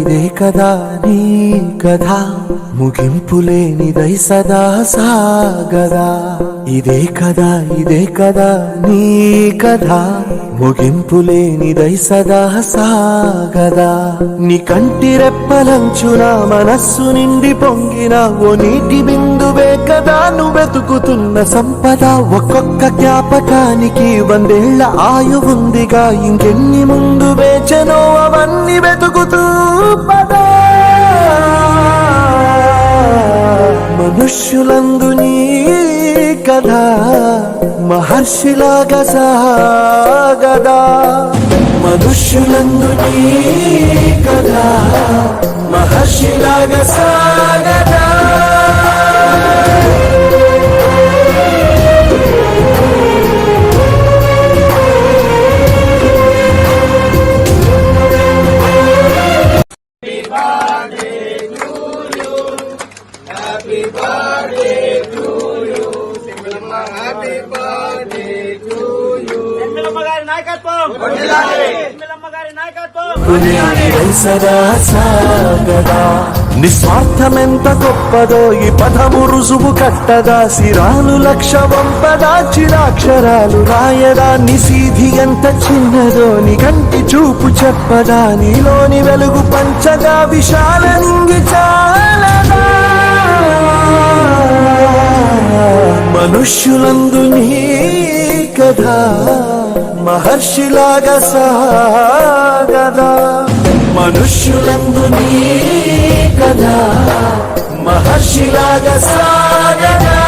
ఇదే కదా నీ కథ ముగింపులేనిదై సదా సాగదా. ఇదే కదా నీ కథ ముగింపులేనిదై సదా సాగదా. నీ కంటి రెప్పలంచున మనస్సు నిండి పొంగిన ఓ నీటి బిందువే కదా నువ్వు వెతుకుతున్న సంపద. ఒక్కొక్క జ్ఞాపకానికి 100 ఏళ్ల ఆయువుందిగా, ఇంకెన్ని ముందు వేచనో అవన్నీ వెతుకుతూ పదా. మనుష్యులందు నీ కథ మహర్షిలాగా సాగదా. మనుష్యులందు నీ కథ మహర్షిలాగా సాగదా. సదా సాగదా. నిస్వార్థమెంత గొప్పదో ఈ పదము రుజువు కట్టదా. సిరాలు 1,00,000 వంపదా, చిరాక్షరాలు రాయదా. నిసీధి ఎంత చిన్నదో నీ కంటి చూపు చెప్పదా. నీలోని వెలుగు పంచగా విశాల నింగి చాలదా. మనుష్యులందు నీ కథ మహర్షిలాగా సాగదా. మనుష్యులందు నీ కథ మహర్షిలాగా సాగదా.